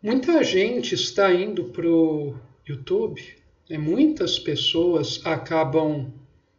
Muita gente está indo para o YouTube, né? Muitas pessoas acabam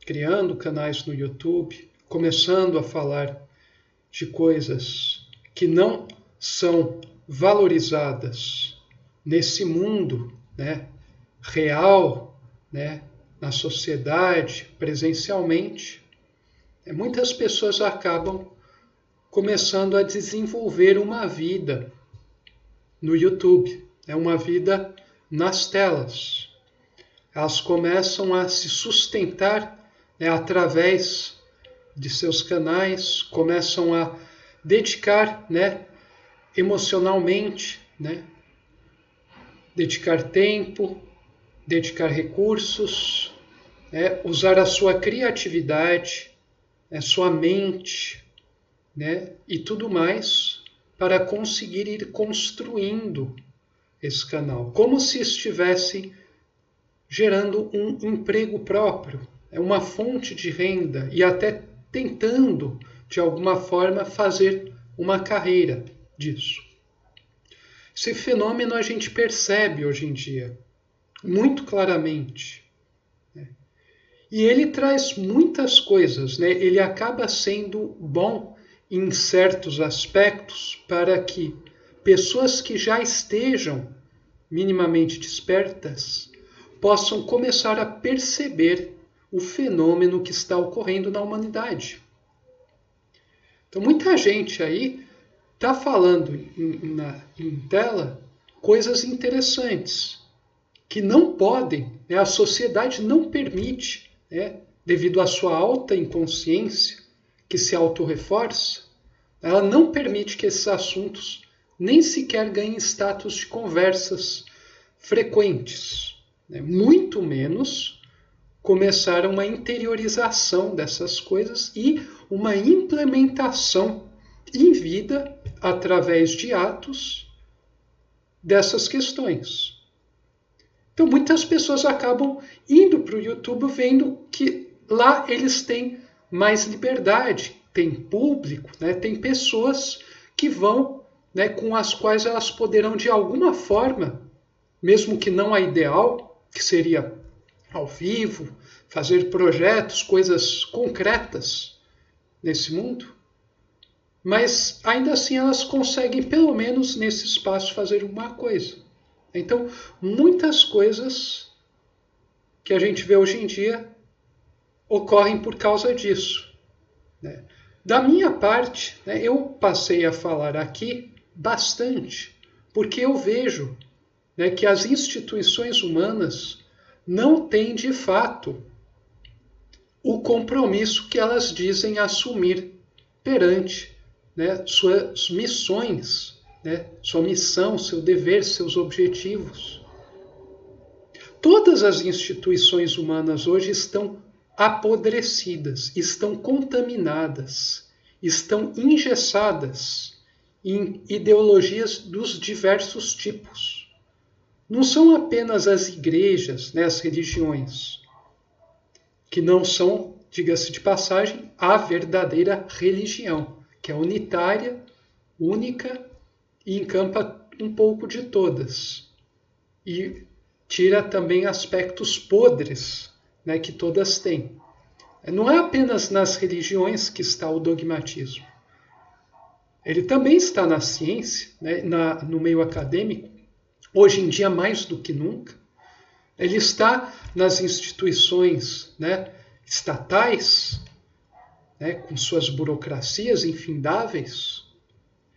criando canais no YouTube, começando a falar de coisas que não são valorizadas nesse mundo, né, real, né, na sociedade, presencialmente. Muitas pessoas acabam começando a desenvolver uma vida no YouTube, uma vida nas telas. Elas começam a se sustentar, através de seus canais, começam a dedicar, emocionalmente, dedicar tempo, dedicar recursos, usar a sua criatividade, sua mente, e tudo mais para conseguir ir construindo esse canal, como se estivesse gerando um emprego próprio, uma fonte de renda e até tentando, de alguma forma, fazer uma carreira disso. Esse fenômeno a gente percebe hoje em dia, muito claramente. E ele traz muitas coisas, ele acaba sendo bom em certos aspectos para que pessoas que já estejam minimamente despertas possam começar a perceber o fenômeno que está ocorrendo na humanidade. Então, muita gente aí está falando em tela coisas interessantes que não podem, a sociedade não permite, devido à sua alta inconsciência, que se autorreforça, ela não permite que esses assuntos nem sequer ganhem status de conversas frequentes, muito menos começar uma interiorização dessas coisas e uma implementação em vida, através de atos, dessas questões. Então, muitas pessoas acabam indo para o YouTube vendo que lá eles têm mais liberdade, tem público, tem pessoas que vão, com as quais elas poderão, de alguma forma, mesmo que não a ideal, que seria ao vivo, fazer projetos, coisas concretas nesse mundo, mas ainda assim elas conseguem, pelo menos nesse espaço, fazer uma coisa. Então, muitas coisas que a gente vê hoje em dia ocorrem por causa disso. Da minha parte, eu passei a falar aqui bastante, porque eu vejo que as instituições humanas não têm, de fato, o compromisso que elas dizem assumir perante suas missões, sua missão, seu dever, seus objetivos. Todas as instituições humanas hoje estão apodrecidas, estão contaminadas, estão engessadas em ideologias dos diversos tipos. Não são apenas as igrejas, as religiões, que não são, diga-se de passagem, a verdadeira religião, que é unitária, única e encampa um pouco de todas. E tira também aspectos podres, que todas têm. Não é apenas nas religiões que está o dogmatismo. Ele também está na ciência, no meio acadêmico, hoje em dia mais do que nunca. Ele está nas instituições estatais, com suas burocracias infindáveis.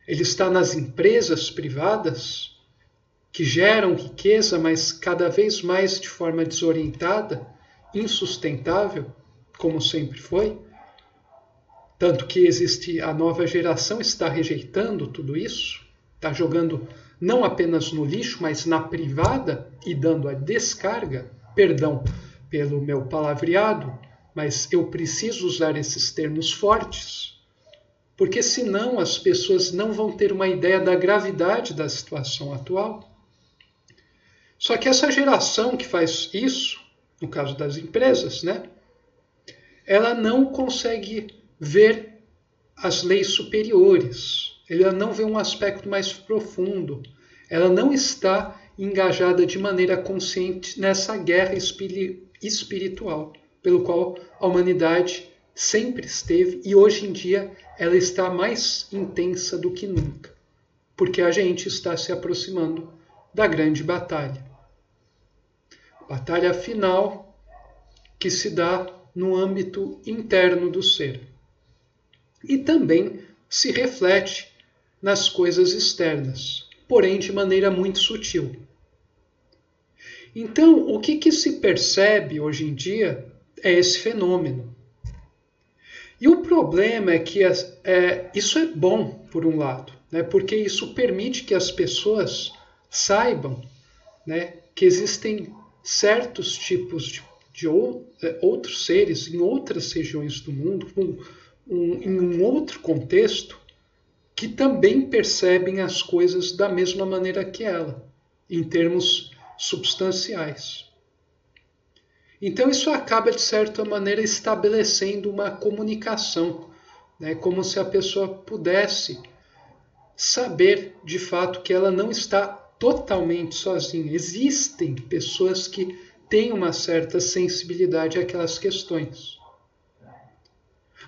Ele está nas empresas privadas, que geram riqueza, mas cada vez mais de forma desorientada, insustentável, como sempre foi. Tanto que existe, a nova geração está rejeitando tudo isso, está jogando não apenas no lixo, mas na privada e dando a descarga, perdão pelo meu palavreado, mas eu preciso usar esses termos fortes, porque senão as pessoas não vão ter uma ideia da gravidade da situação atual. Só que essa geração que faz isso, no caso das empresas, ela não consegue ver as leis superiores, ela não vê um aspecto mais profundo, ela não está engajada de maneira consciente nessa guerra espiritual, pelo qual a humanidade sempre esteve e hoje em dia ela está mais intensa do que nunca, porque a gente está se aproximando da grande batalha. Batalha final que se dá no âmbito interno do ser. E também se reflete nas coisas externas, porém de maneira muito sutil. Então, o que se percebe hoje em dia é esse fenômeno. E o problema é que isso é bom, por um lado, né, porque isso permite que as pessoas saibam, né, que existem certos tipos de outros seres em outras regiões do mundo, em um outro contexto, que também percebem as coisas da mesma maneira que ela, em termos substanciais. Então isso acaba, de certa maneira, estabelecendo uma comunicação, né, como se a pessoa pudesse saber, de fato, que ela não está totalmente sozinha. Existem pessoas que têm uma certa sensibilidade àquelas questões.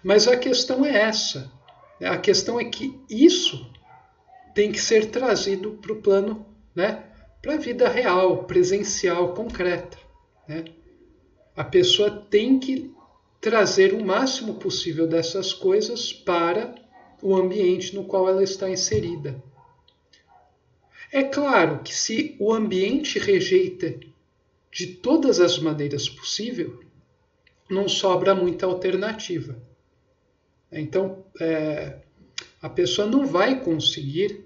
Mas a questão é essa. A questão é que isso tem que ser trazido para o plano, né, para a vida real, presencial, concreta. Né? A pessoa tem que trazer o máximo possível dessas coisas para o ambiente no qual ela está inserida. É claro que se o ambiente rejeita de todas as maneiras possíveis, não sobra muita alternativa. Então, a pessoa não vai conseguir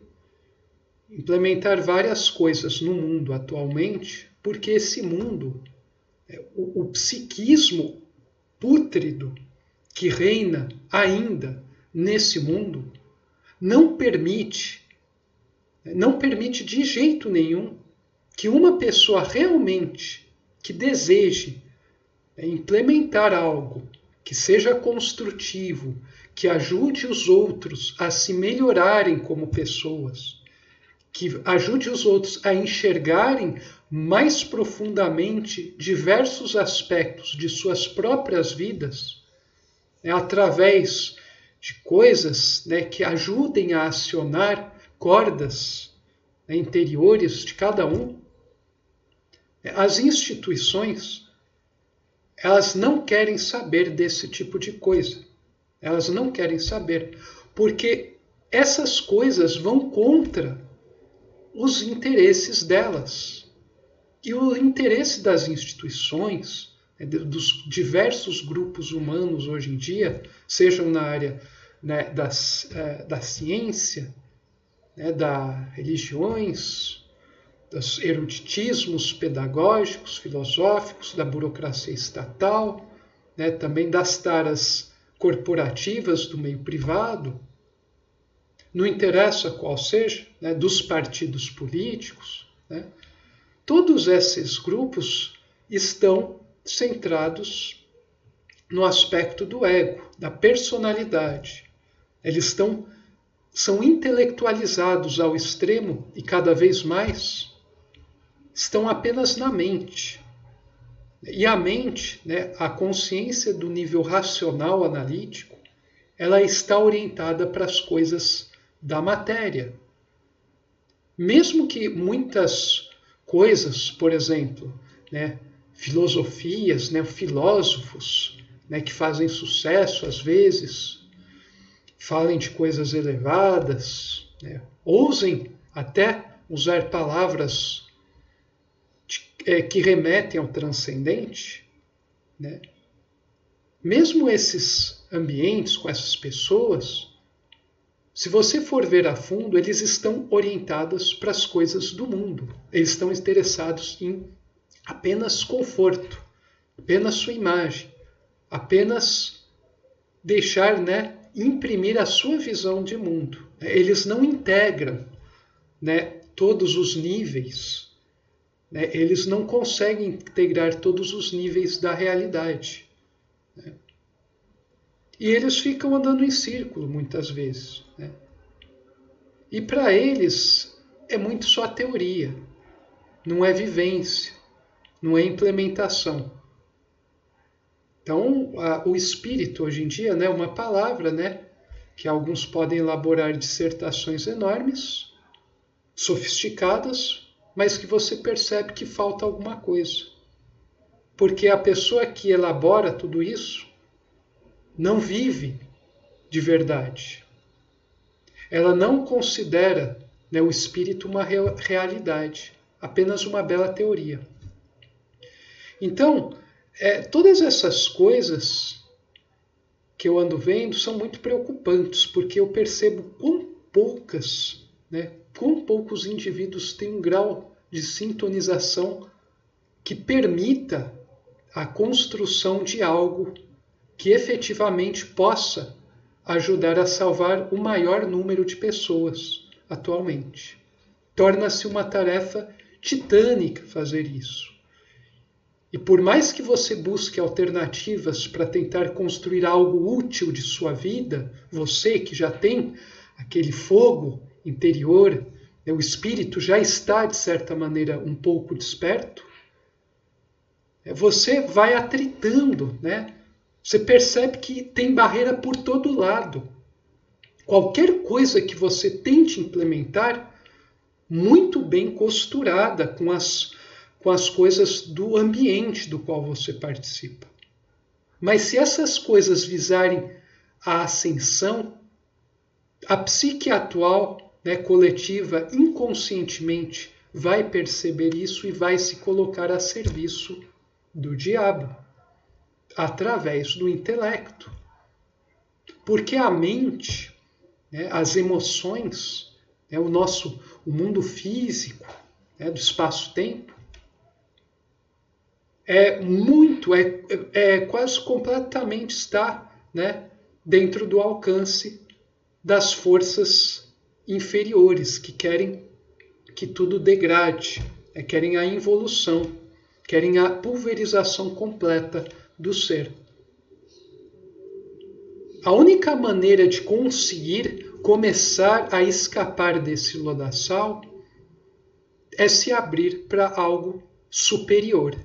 implementar várias coisas no mundo atualmente, porque esse mundo, o psiquismo pútrido que reina ainda nesse mundo, não permite de jeito nenhum que uma pessoa realmente que deseje implementar algo que seja construtivo, que ajude os outros a se melhorarem como pessoas, que ajude os outros a enxergarem mais profundamente diversos aspectos de suas próprias vidas, através de coisas, que ajudem a acionar cordas interiores de cada um. As instituições, elas não querem saber desse tipo de coisa. Elas não querem saber, porque essas coisas vão contra os interesses delas. E o interesse das instituições, dos diversos grupos humanos hoje em dia, sejam na área da ciência, das religiões, dos eruditismos pedagógicos, filosóficos, da burocracia estatal, também das taras corporativas do meio privado, não interessa qual seja, dos partidos políticos, todos esses grupos estão centrados no aspecto do ego, da personalidade. Eles são intelectualizados ao extremo e cada vez mais estão apenas na mente. E a mente, a consciência do nível racional analítico, ela está orientada para as coisas da matéria. Mesmo que muitas coisas, por exemplo, filosofias, filósofos, que fazem sucesso às vezes, falem de coisas elevadas, ousem até usar palavras que remetem ao transcendente, mesmo esses ambientes com essas pessoas, se você for ver a fundo, eles estão orientados para as coisas do mundo. Eles estão interessados em apenas conforto, apenas sua imagem, apenas deixar, imprimir a sua visão de mundo. Eles não integram, todos os níveis. Eles não conseguem integrar todos os níveis da realidade. E eles ficam andando em círculo muitas vezes. E para eles é muito só teoria, não é vivência, não é implementação. Então, o espírito hoje em dia, né, uma palavra, né, que alguns podem elaborar dissertações enormes, sofisticadas, mas que você percebe que falta alguma coisa. Porque a pessoa que elabora tudo isso não vive de verdade. Ela não considera, né, o espírito uma realidade, apenas uma bela teoria. Então, todas essas coisas que eu ando vendo são muito preocupantes, porque eu percebo quão poucos indivíduos têm um grau de sintonização que permita a construção de algo que efetivamente possa ajudar a salvar o maior número de pessoas atualmente. Torna-se uma tarefa titânica fazer isso. E por mais que você busque alternativas para tentar construir algo útil de sua vida, você que já tem aquele fogo interior, o espírito já está, de certa maneira, um pouco desperto, você vai atritando, né? Você percebe que tem barreira por todo lado. Qualquer coisa que você tente implementar, muito bem costurada com as coisas do ambiente do qual você participa. Mas se essas coisas visarem a ascensão, a psique atual, né, coletiva, inconscientemente, vai perceber isso e vai se colocar a serviço do diabo, através do intelecto. Porque a mente, né, as emoções, né, o mundo físico, né, do espaço-tempo, quase completamente está, né, dentro do alcance das forças inferiores que querem que tudo degrade, querem a involução, querem a pulverização completa do ser. A única maneira de conseguir começar a escapar desse lodaçal é se abrir para algo superior.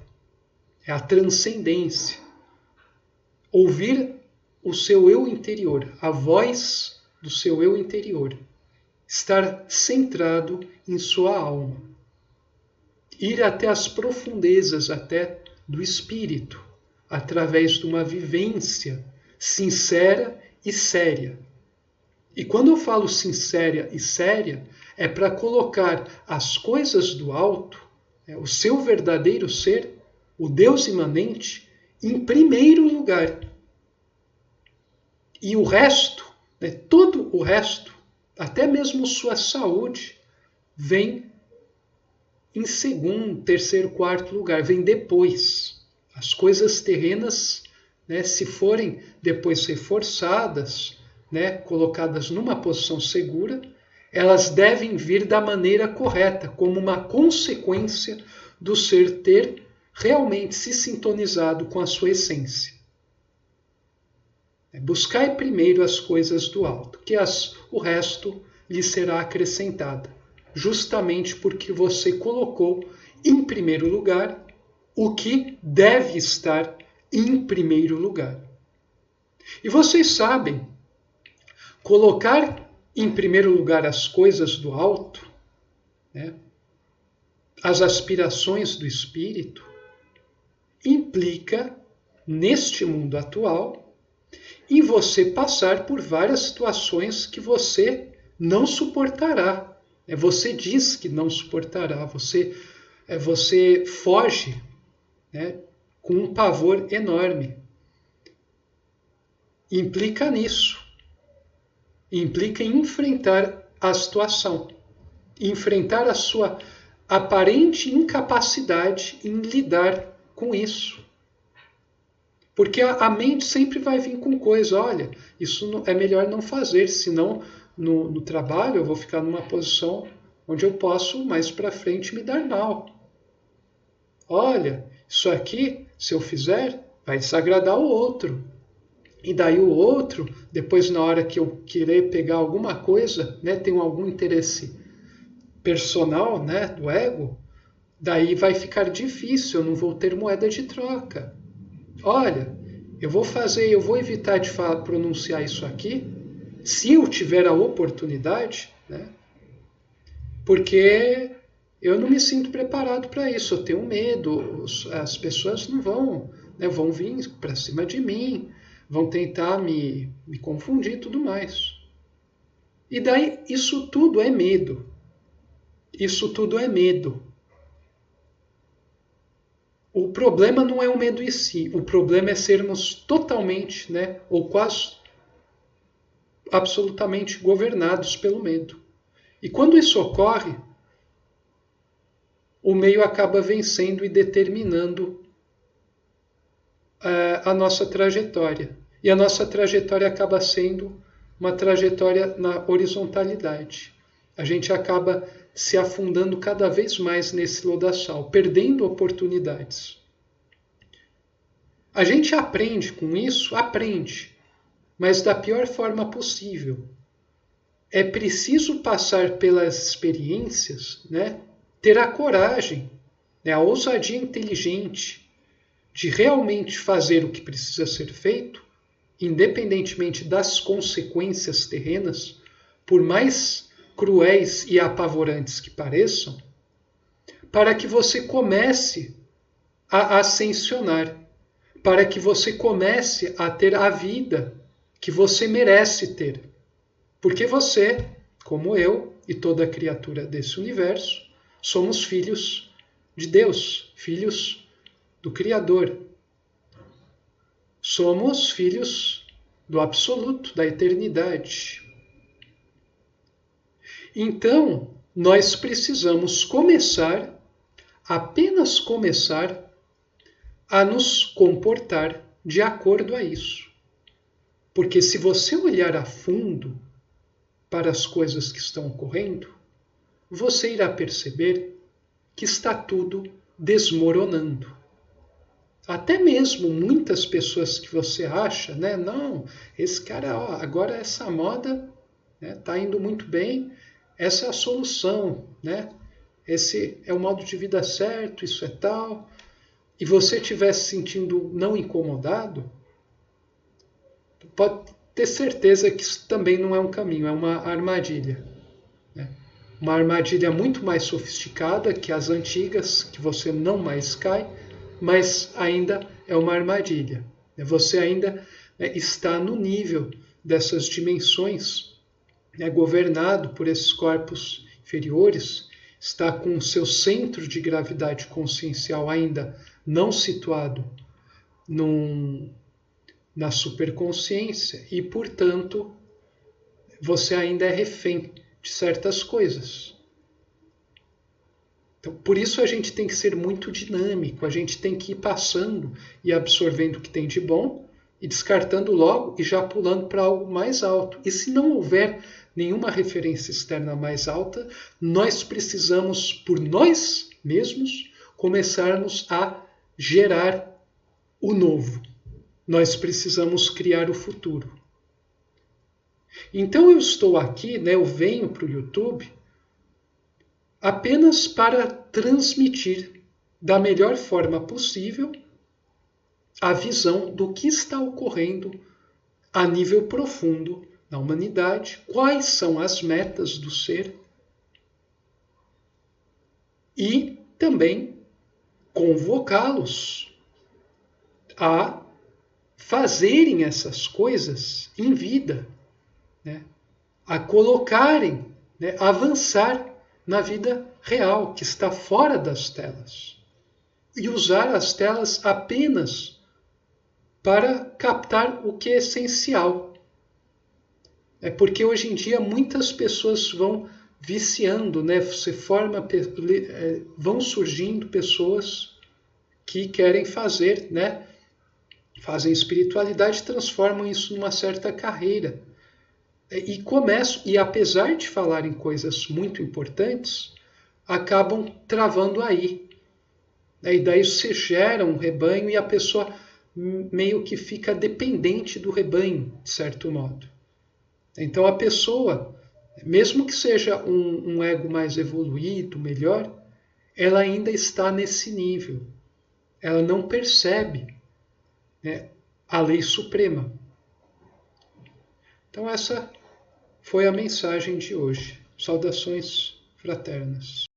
É a transcendência. Ouvir o seu eu interior, a voz do seu eu interior. Estar centrado em sua alma. Ir até as profundezas até do espírito, através de uma vivência sincera e séria. E quando eu falo sincera e séria, é para colocar as coisas do alto, o seu verdadeiro ser, o Deus imanente, em primeiro lugar. E o resto, todo o resto, até mesmo sua saúde, vem em segundo, terceiro, quarto lugar, vem depois. As coisas terrenas, né, se forem depois reforçadas, né, colocadas numa posição segura, elas devem vir da maneira correta, como uma consequência do ser ter realmente se sintonizado com a sua essência. Buscai primeiro as coisas do alto, que o resto lhe será acrescentado, justamente porque você colocou em primeiro lugar o que deve estar em primeiro lugar. E vocês sabem, colocar em primeiro lugar as coisas do alto, né, as aspirações do espírito, implica, neste mundo atual, em você passar por várias situações que você não suportará. Você diz que não suportará, você foge, né, com um pavor enorme. Implica nisso. Implica em enfrentar a situação, enfrentar a sua aparente incapacidade em lidar com isso. Porque a mente sempre vai vir com coisa, olha, isso é melhor não fazer, senão no trabalho eu vou ficar numa posição onde eu posso mais para frente me dar mal. Olha, isso aqui, se eu fizer, vai desagradar o outro. E daí o outro, depois na hora que eu querer pegar alguma coisa, né, tem algum interesse personal, né, do ego, daí vai ficar difícil, eu não vou ter moeda de troca. Olha, eu vou evitar de pronunciar isso aqui, se eu tiver a oportunidade, né, porque eu não me sinto preparado para isso, eu tenho medo, as pessoas não vão, né, vão vir para cima de mim, vão tentar me confundir e tudo mais. E daí, isso tudo é medo. Isso tudo é medo. O problema não é o medo em si, o problema é sermos totalmente, né, ou quase absolutamente governados pelo medo. E quando isso ocorre, o meio acaba vencendo e determinando a nossa trajetória. E a nossa trajetória acaba sendo uma trajetória na horizontalidade. A gente acaba se afundando cada vez mais nesse lodaçal, perdendo oportunidades. A gente aprende com isso? Aprende, mas da pior forma possível. É preciso passar pelas experiências, né? Ter a coragem, né? A ousadia inteligente de realmente fazer o que precisa ser feito, independentemente das consequências terrenas, por mais cruéis e apavorantes que pareçam, para que você comece a ascensionar, para que você comece a ter a vida que você merece ter. Porque você, como eu e toda criatura desse universo, somos filhos de Deus, filhos do Criador. Somos filhos do absoluto, da eternidade. Então, nós precisamos começar, apenas começar, a nos comportar de acordo a isso. Porque se você olhar a fundo para as coisas que estão ocorrendo, você irá perceber que está tudo desmoronando. Até mesmo muitas pessoas que você acha, né? Não, esse cara, ó, agora essa moda tá indo muito bem, essa é a solução, né? Esse é o modo de vida certo, isso é tal. E você estiver se sentindo não incomodado, pode ter certeza que isso também não é um caminho, é uma armadilha. Né? Uma armadilha muito mais sofisticada que as antigas, que você não mais cai, mas ainda é uma armadilha. Você ainda está no nível dessas dimensões, governado por esses corpos inferiores, está com o seu centro de gravidade consciencial ainda não situado na superconsciência e, portanto, você ainda é refém de certas coisas. Então, por isso a gente tem que ser muito dinâmico, a gente tem que ir passando e absorvendo o que tem de bom e descartando logo e já pulando para algo mais alto. E se não houver nenhuma referência externa mais alta, nós precisamos, por nós mesmos, começarmos a gerar o novo. Nós precisamos criar o futuro. Então eu estou aqui, eu venho para o YouTube apenas para transmitir da melhor forma possível a visão do que está ocorrendo a nível profundo na humanidade, quais são as metas do ser e também convocá-los a fazerem essas coisas em vida, a colocarem, a avançar na vida real, que está fora das telas, e usar as telas apenas para captar o que é essencial. Porque hoje em dia muitas pessoas vão viciando, vão surgindo pessoas que querem fazer, fazem espiritualidade e transformam isso numa certa carreira. E começam, e apesar de falarem coisas muito importantes, acabam travando aí. E daí se gera um rebanho e a pessoa meio que fica dependente do rebanho, de certo modo. Então a pessoa Mesmo que seja um ego mais evoluído, melhor, ela ainda está nesse nível. Ela não percebe, né, a lei suprema. Então essa foi a mensagem de hoje. Saudações fraternas.